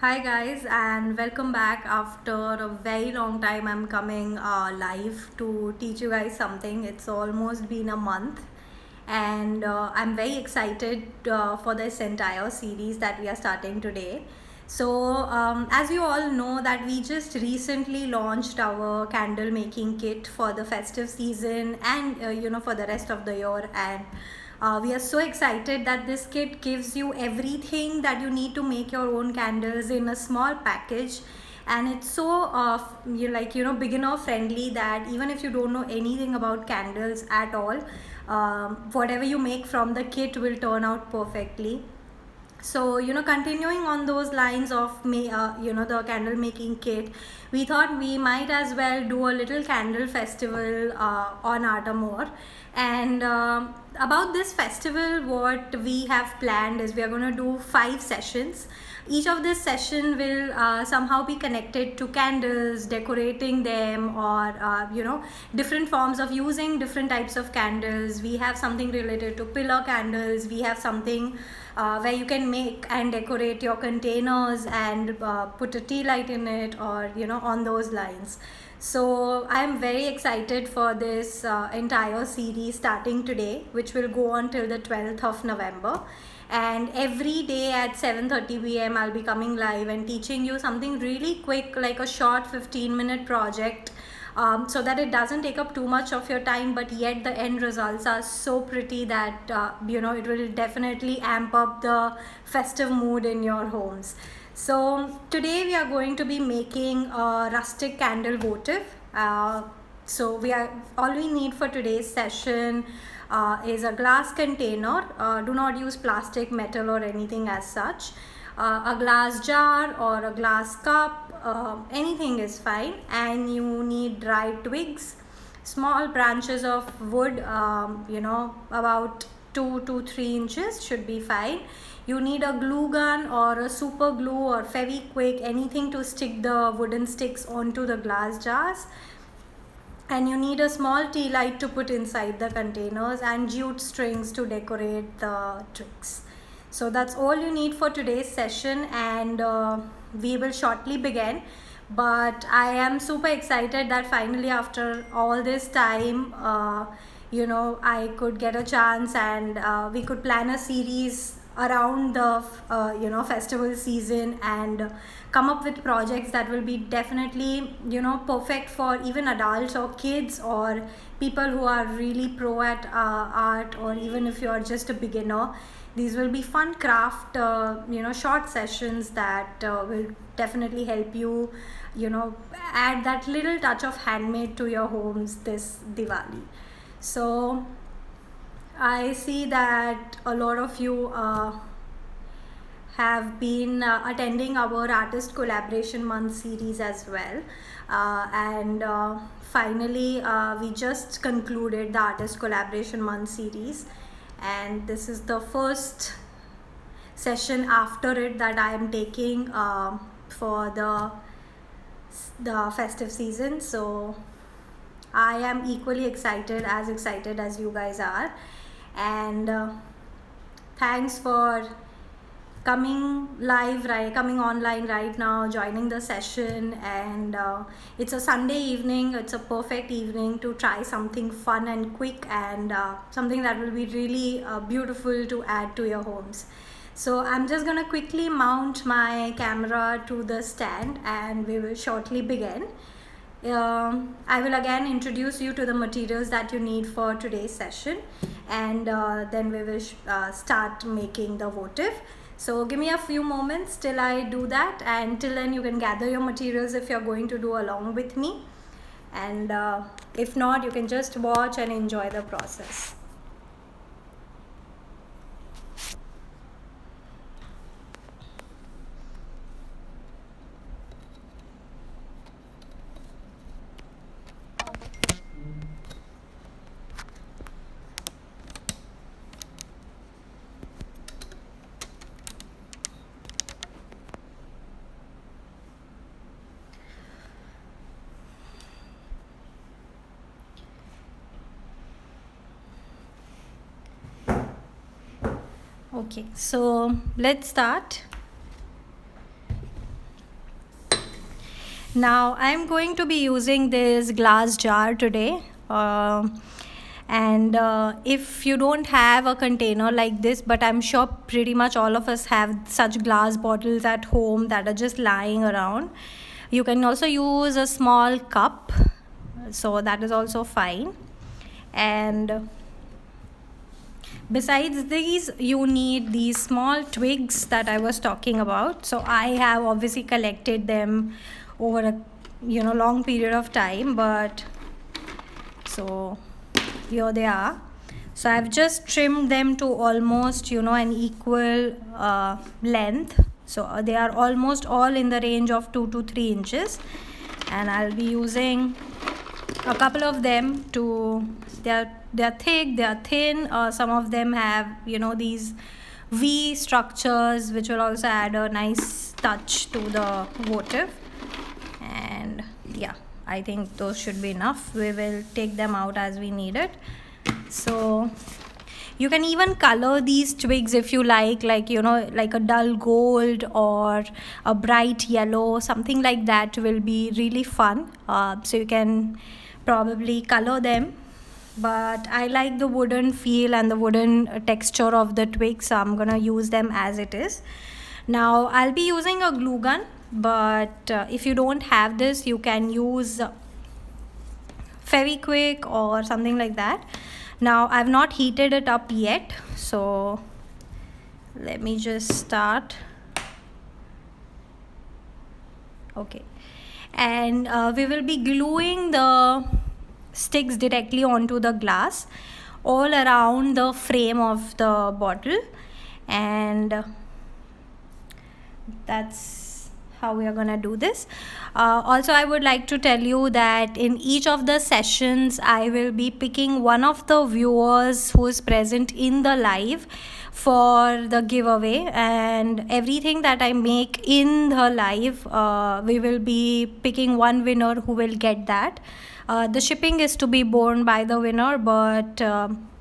Hi guys, and welcome back. After a very long time, I'm coming live to teach you guys something. It's almost been a month, and I'm very excited for this entire series that we are starting today. As you all know, that we just recently launched our candle making kit for the festive season and for the rest of the year. And we are so excited that this kit gives you everything that you need to make your own candles in a small package, and it's so beginner friendly that even if you don't know anything about candles at all, whatever you make from the kit will turn out perfectly. So continuing on those lines of the candle making kit, we thought we might as well do a little candle festival on Artamore. And about this festival, what we have planned is we are going to do 5 sessions. Each of this session will somehow be connected to candles, decorating them, or different forms of using different types of candles. We have something related to pillar candles. We have something where you can make and decorate your containers and put a tea light in it, or on those lines. So I'm very excited for this entire series starting today, which will go on till the 12th of November. And every day at 7:30 p.m. I'll be coming live and teaching you something really quick, like a short 15-minute project, so that it doesn't take up too much of your time, but yet the end results are so pretty that it will definitely amp up the festive mood in your homes. So today we are going to be making a rustic candle votive. So all we need for today's session is a glass container. Do not use plastic, metal, or anything as such. A glass jar or a glass cup, anything is fine. And you need dried twigs, small branches of wood, about 2 to 3 inches should be fine. You need a glue gun or a super glue or Fevikwik, anything to stick the wooden sticks onto the glass jars. And you need a small tea light to put inside the containers, and jute strings to decorate the twigs. So that's all you need for today's session, and we will shortly begin. But I am super excited that finally, after all this time, I could get a chance, and we could plan a series around the festival season, and come up with projects that will be definitely perfect for even adults or kids or people who are really pro at art, or even if you are just a beginner. These will be fun craft short sessions that will definitely help you add that little touch of handmade to your homes this Diwali. So I see that a lot of you have been attending our Artist Collaboration Month series as well. And finally, we just concluded the Artist Collaboration Month series. And this is the first session after it that I am taking for the festive season. So I am equally excited as you guys are. And thanks for coming online right now, joining the session. And it's a Sunday evening. It's a perfect evening to try something fun and quick, and something that will be really beautiful to add to your homes. So I'm just gonna quickly mount my camera to the stand, and we will shortly begin. I will again introduce you to the materials that you need for today's session, and then we will start making the votive. So give me a few moments till I do that, and till then you can gather your materials if you're going to do along with me, and if not, you can just watch and enjoy the process. Okay, so let's start. Now I'm going to be using this glass jar today. And if you don't have a container like this, but I'm sure pretty much all of us have such glass bottles at home that are just lying around, you can also use a small cup, so that is also fine. And besides these, you need these small twigs that I was talking about. So I have obviously collected them over a long period of time, but so here they are. So I've just trimmed them to almost an equal length. So they are almost all in the range of 2 to 3 inches, and I'll be using a couple of them to they're thick, they're thin. Some of them have these V structures, which will also add a nice touch to the votive. And yeah, I think those should be enough. We will take them out as we need it. So you can even color these twigs if you like a dull gold or a bright yellow, something like that will be really fun. So you can probably color them, but I like the wooden feel and the wooden texture of the twigs, so I'm gonna use them as it is. Now I'll be using a glue gun, but if you don't have this, you can use Fevikwik or something like that. Now I've not heated it up yet, so let me just start. Okay, and we will be gluing the sticks directly onto the glass all around the frame of the bottle, and that's how we are gonna do this. Also, I would like to tell you that in each of the sessions I will be picking one of the viewers who is present in the live for the giveaway, and everything that I make in the live, we will be picking one winner who will get that. The shipping is to be borne by the winner, but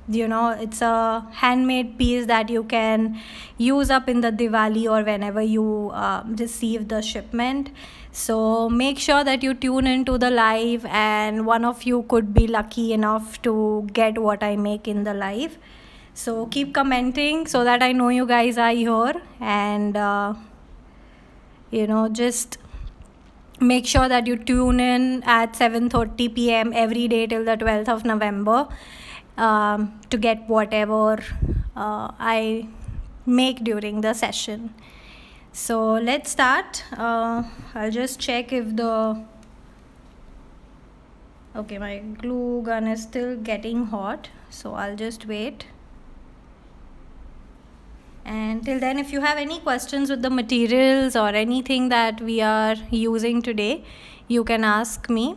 it's a handmade piece that you can use up in the Diwali or whenever you receive the shipment. So make sure that you tune into the live, and one of you could be lucky enough to get what I make in the live. So keep commenting so that I know you guys are here, and just make sure that you tune in at 7:30 p.m. every day till the 12th of November to get whatever I make during the session. So let's start. I'll just check if okay, my glue gun is still getting hot, so I'll just wait. And till then, if you have any questions with the materials or anything that we are using today, you can ask me.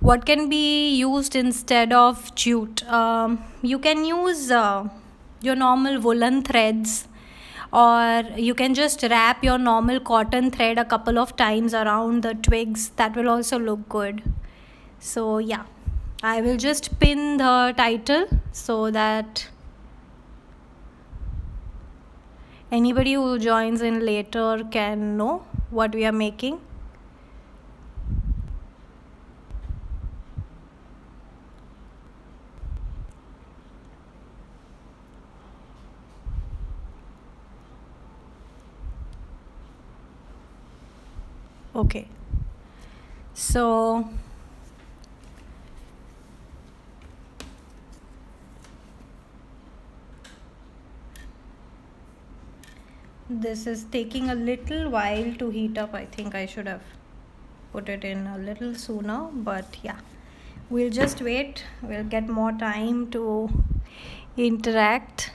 What can be used instead of jute? You can use your normal woolen threads, or you can just wrap your normal cotton thread a couple of times around the twigs. That will also look good. So yeah, I will just pin the title so that anybody who joins in later can know what we are making. Okay, so this is taking a little while to heat up. I think I should have put it in a little sooner, but yeah, we'll just wait. We'll get more time to interact.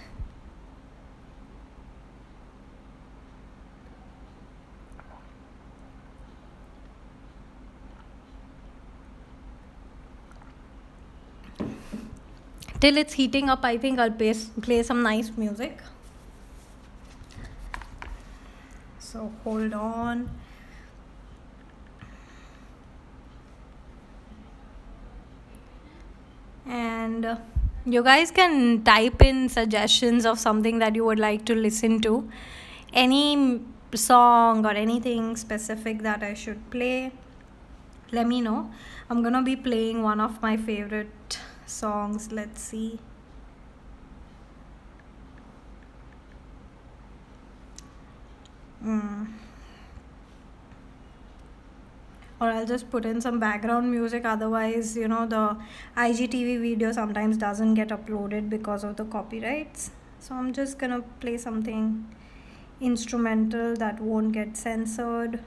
Till it's heating up, I think I'll play some nice music. So hold on. And you guys can type in suggestions of something that you would like to listen to. Any song or anything specific that I should play. let me know. I'm gonna be playing one of my favorite songs. Let's see. Mm. Or I'll just put in some background music, otherwise, the IGTV video sometimes doesn't get uploaded because of the copyrights. So I'm just gonna play something instrumental that won't get censored.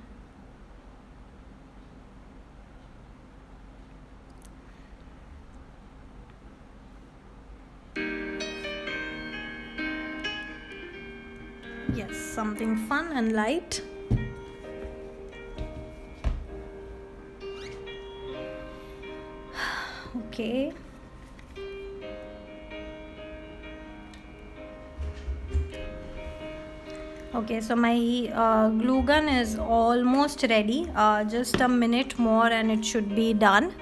Yes, something fun and light. Okay. Okay, so my glue gun is almost ready. Just a minute more and it should be done.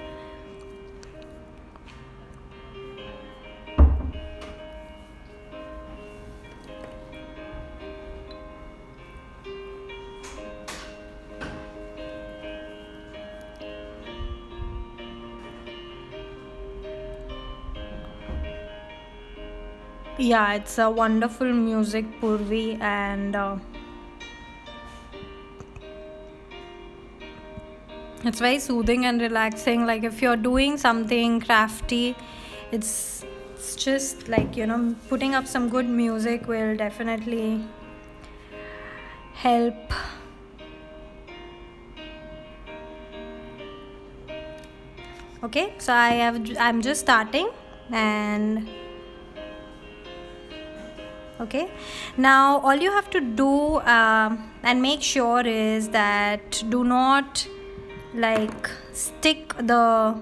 Yeah, it's a wonderful music, Purvi, and it's very soothing and relaxing. Like if you're doing something crafty, it's just like, putting up some good music will definitely help. Okay, so I'm just starting, and okay, now all you have to do and make sure is that do not like stick the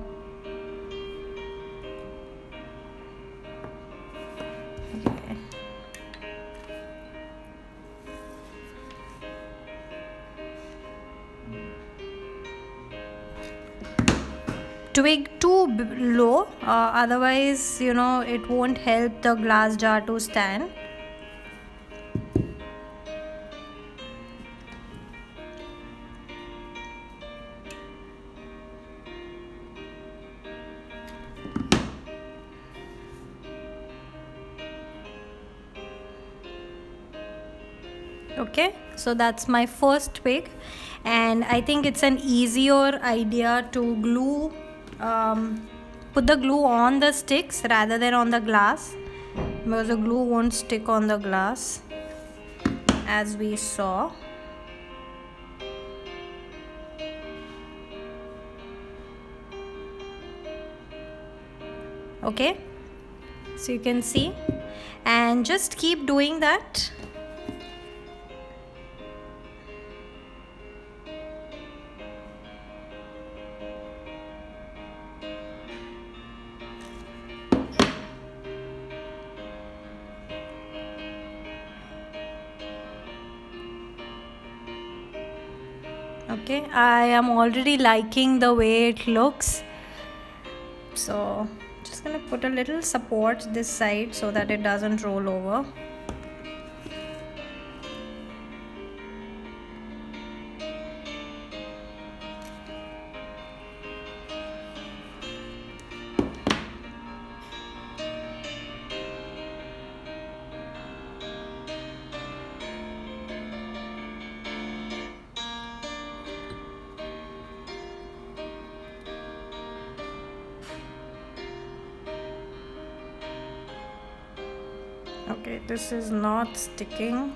okay. Twig too low, otherwise it won't help the glass jar to stand. Okay, so that's my first twig, and I think it's an easier idea to glue put the glue on the sticks rather than on the glass, because the glue won't stick on the glass as we saw. Okay, so you can see, and just keep doing that. Okay, I am already liking the way it looks, so just gonna put a little support this side so that it doesn't roll over. Okay, this is not sticking.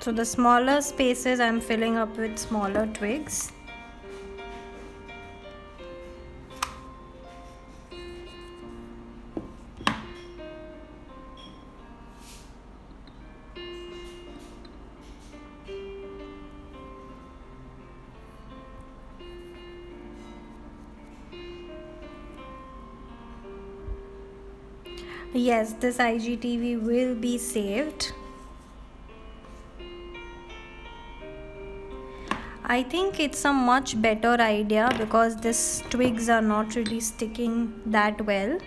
So the smaller spaces I'm filling up with smaller twigs. Yes, this IGTV will be saved. I think it's a much better idea because these twigs are not really sticking that well.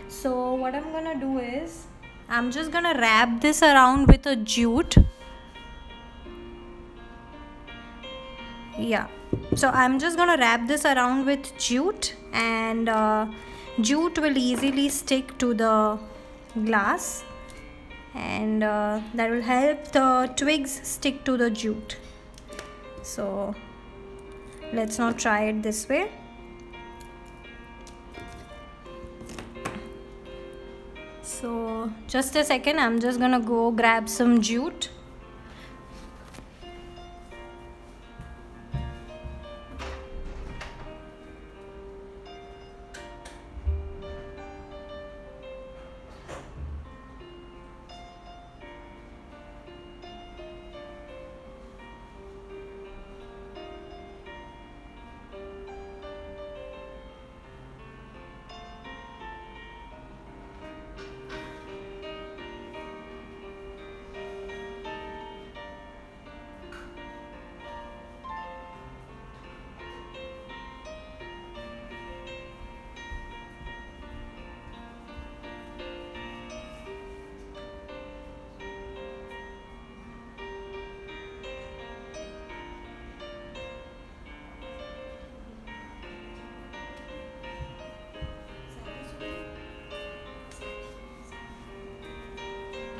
So what I'm gonna do is I'm just gonna wrap this around with a jute. Yeah, so I'm just gonna wrap this around with jute, and jute will easily stick to the glass, and that will help the twigs stick to the jute. So let's now try it this way. So just a second, I'm just gonna go grab some jute.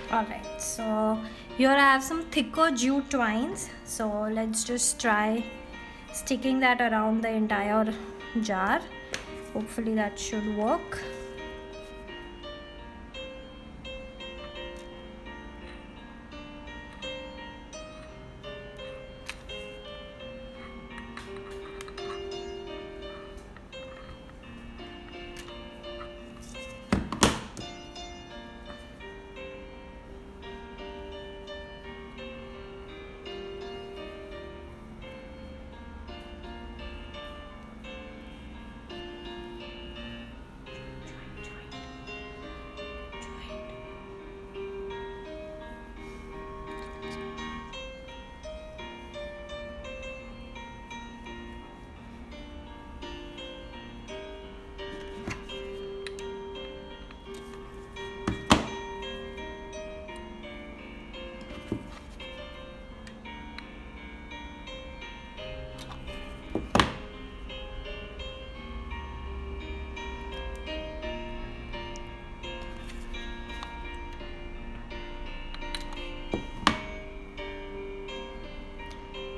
Alright, so here I have some thicker jute twines. So let's just try sticking that around the entire jar. Hopefully that should work.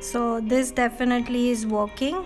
So this definitely is working.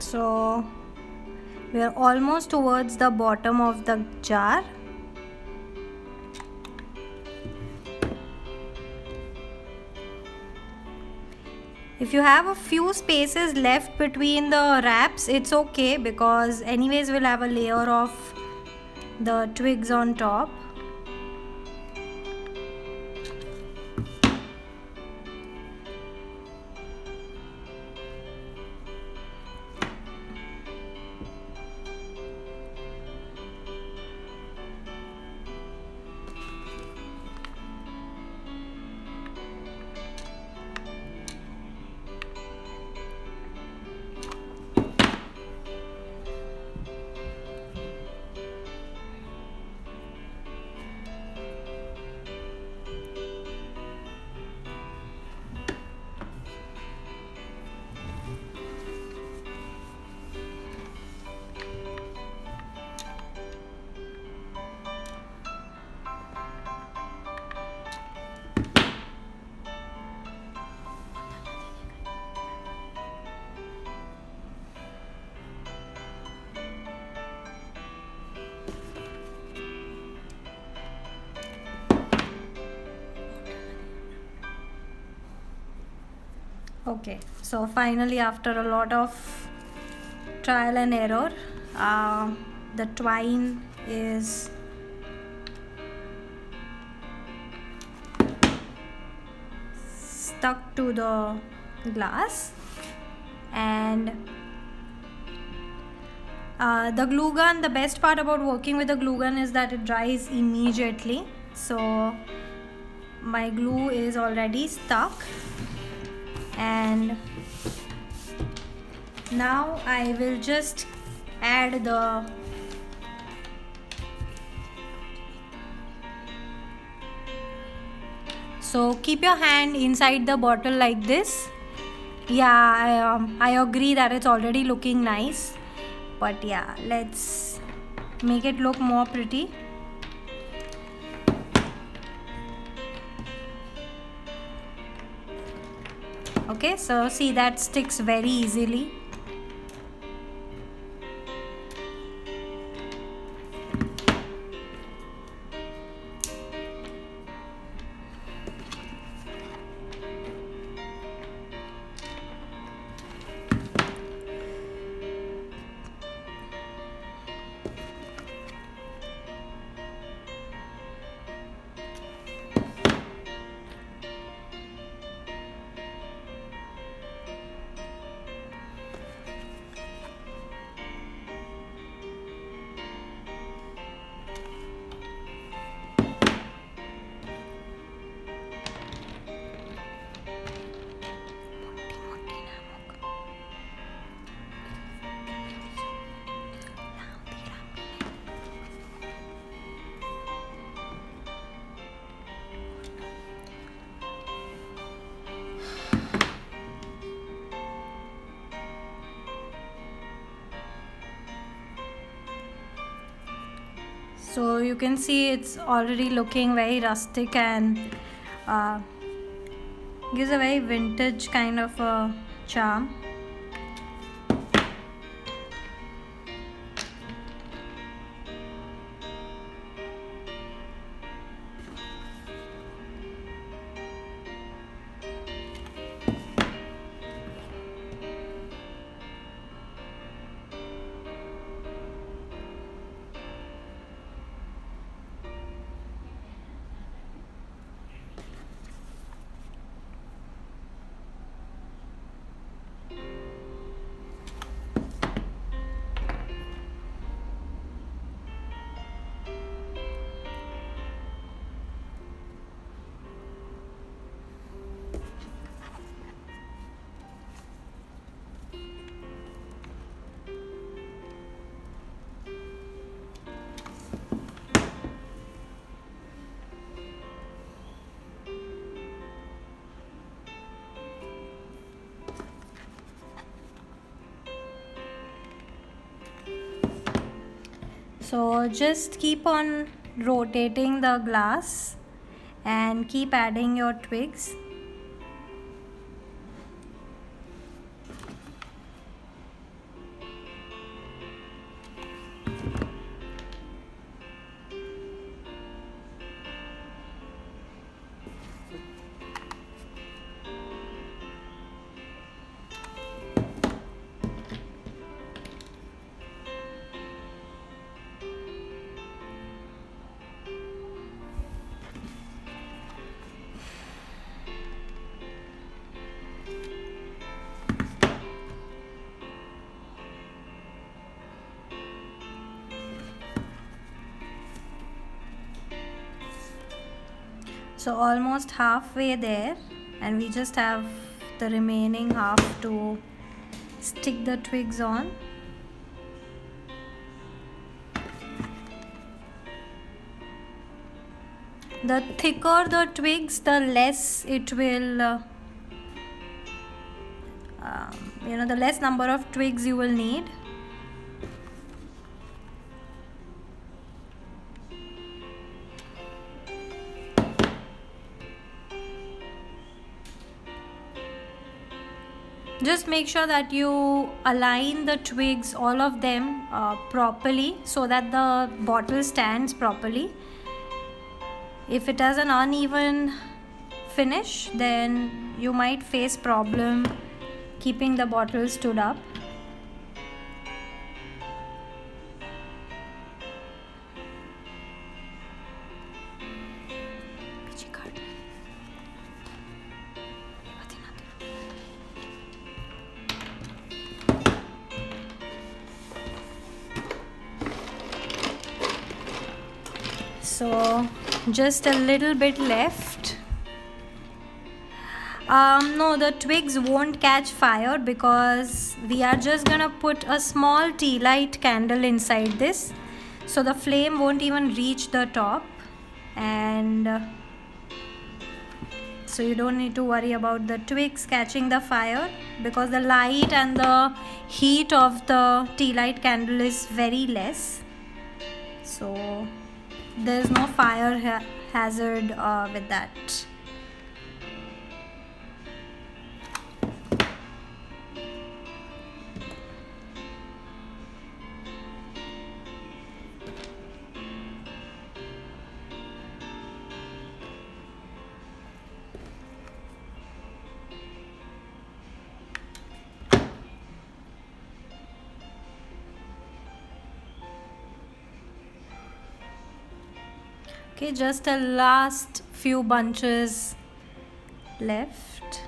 So we are almost towards the bottom of the jar. If you have a few spaces left between the wraps, it's okay, because anyways we'll have a layer of the twigs on top. Okay, so finally, after a lot of trial and error, the twine is stuck to the glass, and the glue gun, the best part about working with the glue gun is that it dries immediately. So my glue is already stuck, and now I will just add the so keep your hand inside the bottle like this. Yeah, I agree that it's already looking nice, but yeah, let's make it look more pretty. Okay, so see, that sticks very easily. So you can see it's already looking very rustic and gives a very vintage kind of a charm. So just keep on rotating the glass and keep adding your twigs. So almost halfway there, and we just have the remaining half to stick the twigs on. The thicker the twigs, the less it will the less number of twigs you will need. Just make sure that you align the twigs, all of them, properly, so that the bottle stands properly. If it has an uneven finish, then you might face problem keeping the bottle stood up. So just a little bit left. No, the twigs won't catch fire because we are just gonna put a small tea light candle inside this, so the flame won't even reach the top, and so you don't need to worry about the twigs catching the fire, because the light and the heat of the tea light candle is very less, so there's no fire hazard with that. Okay, just a last few bunches left.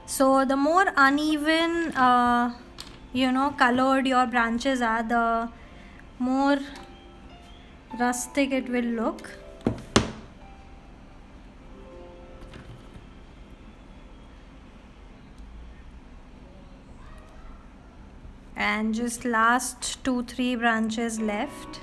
So the more uneven colored your branches are, the more rustic it will look. And just last 2-3 branches left.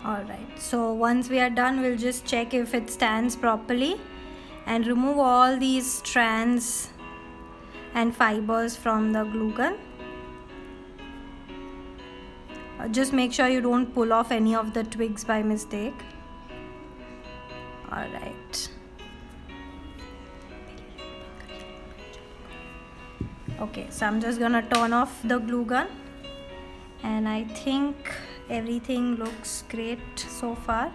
Alright, so once we are done, we'll just check if it stands properly and remove all these strands and fibers from the glue gun. Just make sure you don't pull off any of the twigs by mistake. Alright. Okay, so I'm just gonna turn off the glue gun, and I think everything looks great so far.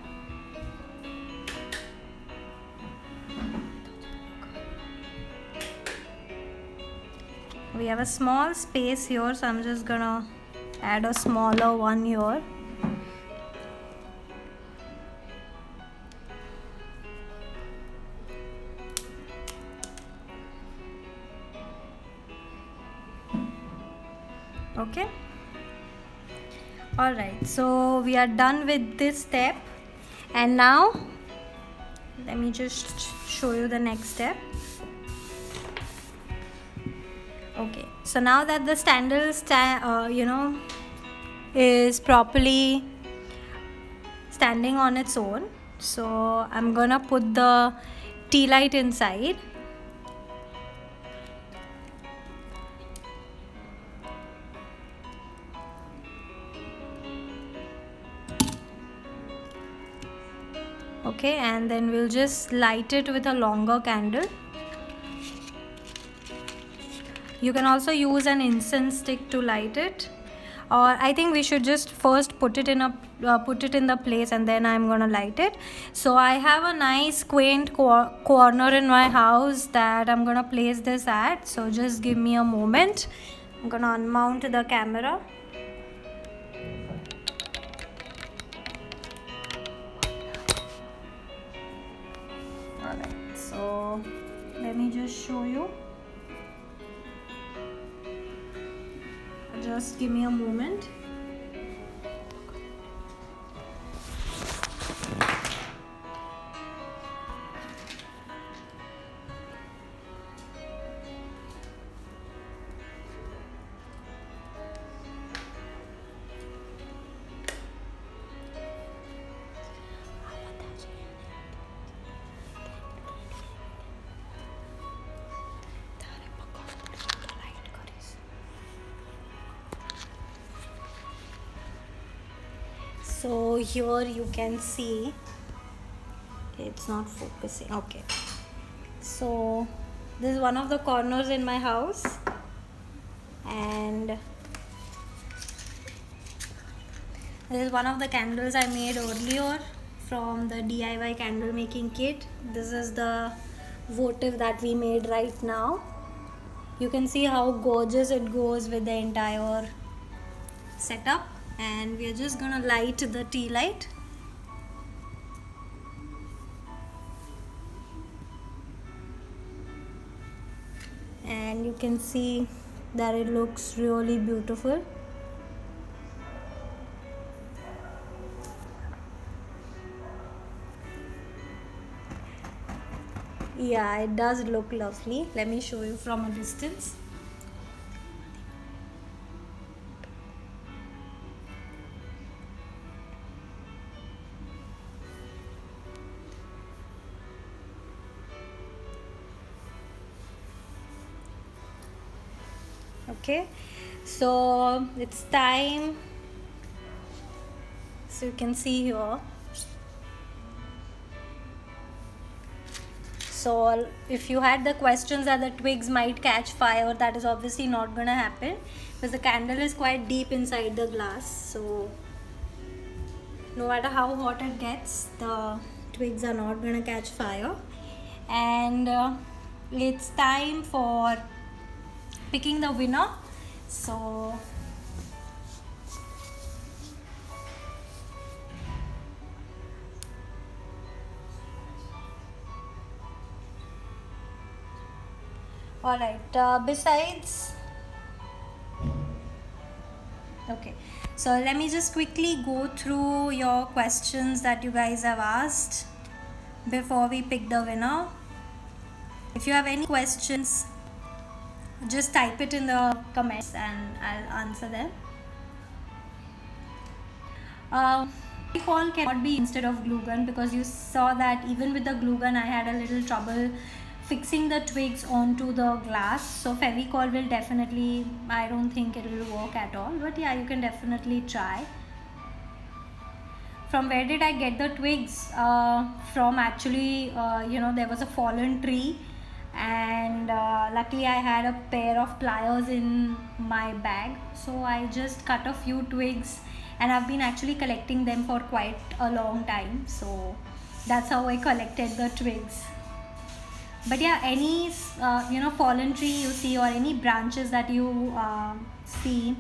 We have a small space here, so I'm just gonna add a smaller one here. Okay. Alright, so we are done with this step, and now let me just show you the next step. Okay, so now that the standle is properly standing on its own, so I'm gonna put the tea light inside. Okay, and then we'll just light it with a longer candle. You can also use an incense stick to light it, or I think we should just first put it in the place and then I'm gonna light it. So I have a nice quaint corner in my house that I'm gonna place this at, so just give me a moment. I'm gonna unmount the camera. Alright, so let me just show you. Just give me a moment. So here you can see, it's not focusing. Okay, so this is one of the corners in my house, and this is one of the candles I made earlier from the DIY candle making kit. This is the votive that we made right now. You can see how gorgeous it goes with the entire setup, and we are just gonna light the tea light. And you can see that it looks really beautiful. Yeah, it does look lovely. Let me show you from a distance. Okay, so it's time. So you can see here. So if you had the questions that the twigs might catch fire, that is obviously not gonna happen because the candle is quite deep inside the glass. So no matter how hot it gets, the twigs are not gonna catch fire. And it's time for picking the winner. So alright, besides, okay, so let me just quickly go through your questions that you guys have asked before we pick the winner. If you have any questions, just type it in the comments and I'll answer them. Fevicol cannot be instead of glue gun, because you saw that even with the glue gun I had a little trouble fixing the twigs onto the glass. So Fevicol will definitely, I don't think it will work at all, but yeah, you can definitely try. From where did I get the twigs? From actually, there was a fallen tree, and luckily I had a pair of pliers in my bag, so I just cut a few twigs, and I've been actually collecting them for quite a long time. So that's how I collected the twigs. But yeah, any fallen tree you see, or any branches that you see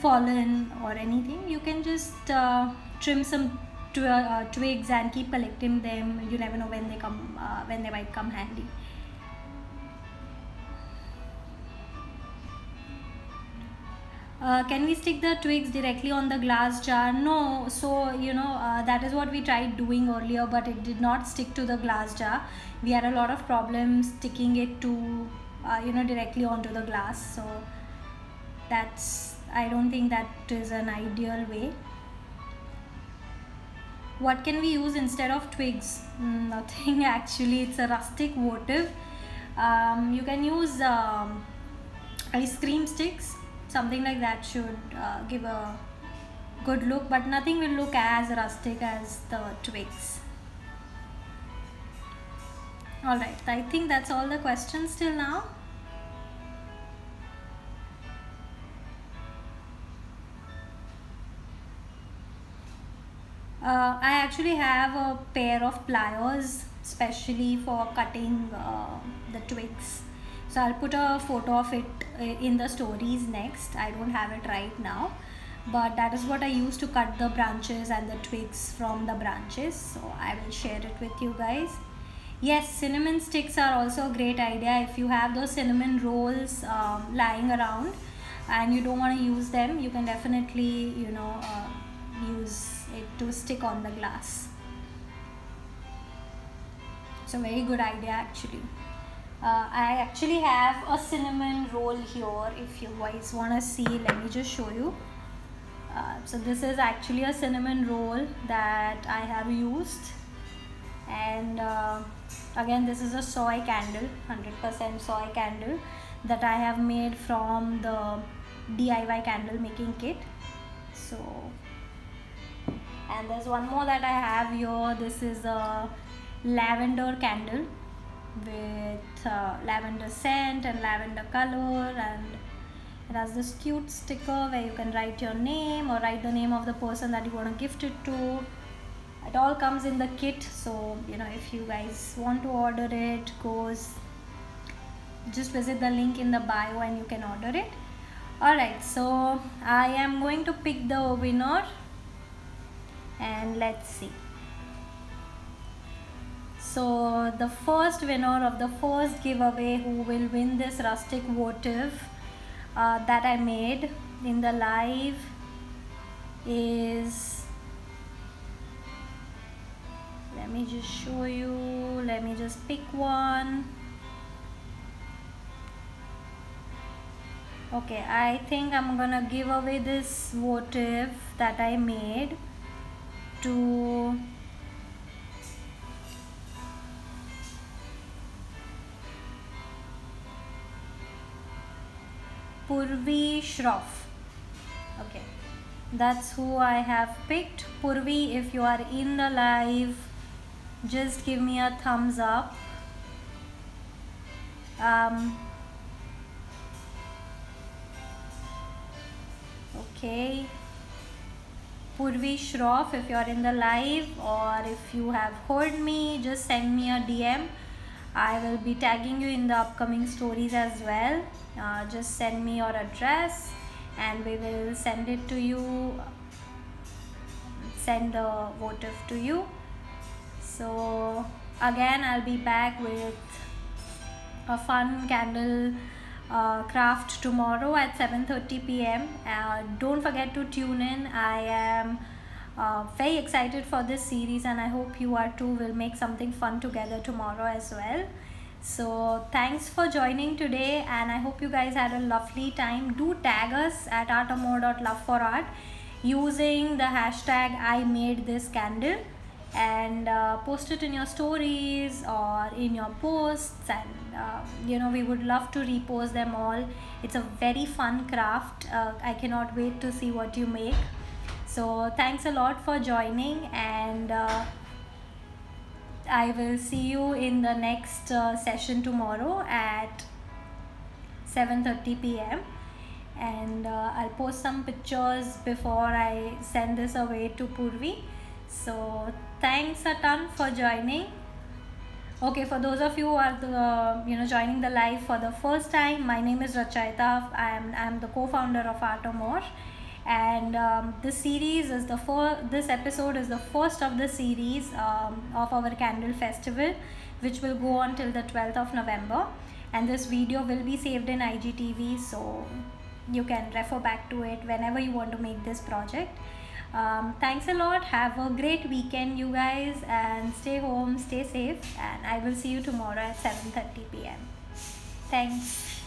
fallen or anything, you can just trim some twigs and keep collecting them. You never know when they might come handy. Can we stick the twigs directly on the glass jar? No. So that is what we tried doing earlier, but it did not stick to the glass jar. We had a lot of problems sticking it to directly onto the glass. So I don't think that is an ideal way. What can we use instead of twigs? Nothing actually. It's a rustic votive. You can use ice cream sticks. Something like that should give a good look, but nothing will look as rustic as the twigs. Alright, I think that's all the questions till now. I actually have a pair of pliers specially for cutting the twigs. So I'll put a photo of it in the stories next. I don't have it right now, but that is what I use to cut the branches and the twigs from the branches. So I will share it with you guys. Yes, cinnamon sticks are also a great idea. If you have those cinnamon rolls lying around and you don't want to use them, you can definitely, use it to stick on the glass. It's a very good idea actually. I actually have a cinnamon roll here. If you guys want to see, let me just show you. So this is actually a cinnamon roll that I have used, and again this is a soy candle, 100% soy candle that I have made from the DIY candle making kit. So, and there's one more that I have here. This is a lavender candle with lavender scent and lavender color, and it has this cute sticker where you can write your name or write the name of the person that you want to gift it to. It all comes in the kit, so if you guys want to order it, just visit the link in the bio and you can order it. Alright, so I am going to pick the winner, and let's see. So the first winner of the first giveaway who will win this rustic votive that I made in the live is, let me just show you, let me just pick one. Okay, I think I'm gonna give away this votive that I made to Purvi Shroff. Okay, that's who I have picked. Purvi, if you are in the live, just give me a thumbs up. Okay, Purvi Shroff, if you are in the live or if you have heard me, just send me a DM. I will be tagging you in the upcoming stories as well. Just send me your address and we will send it to you, send the votive to you. So again, I'll be back with a fun candle craft tomorrow at 7:30 p.m. Don't forget to tune in. I am very excited for this series and I hope you are too. We'll make something fun together tomorrow as well. So thanks for joining today and I hope you guys had a lovely time. Do tag us at artamore.loveforart using the hashtag I made this candle, and post it in your stories or in your posts, and we would love to repost them all. It's a very fun craft. I cannot wait to see what you make. So thanks a lot for joining, and I will see you in the next session tomorrow at 7:30 p.m. and I'll post some pictures before I send this away to Purvi. So thanks a ton for joining. Okay, for those of you who are joining the live for the first time, my name is Rachayita. I'm the co-founder of Artamore, and this episode is the first of the series of our candle festival, which will go on till the 12th of November, and this video will be saved in IGTV, so you can refer back to it whenever you want to make this project. Thanks a lot. Have a great weekend, you guys, and stay home, stay safe, and I will see you tomorrow at 7:30 p.m. Thanks.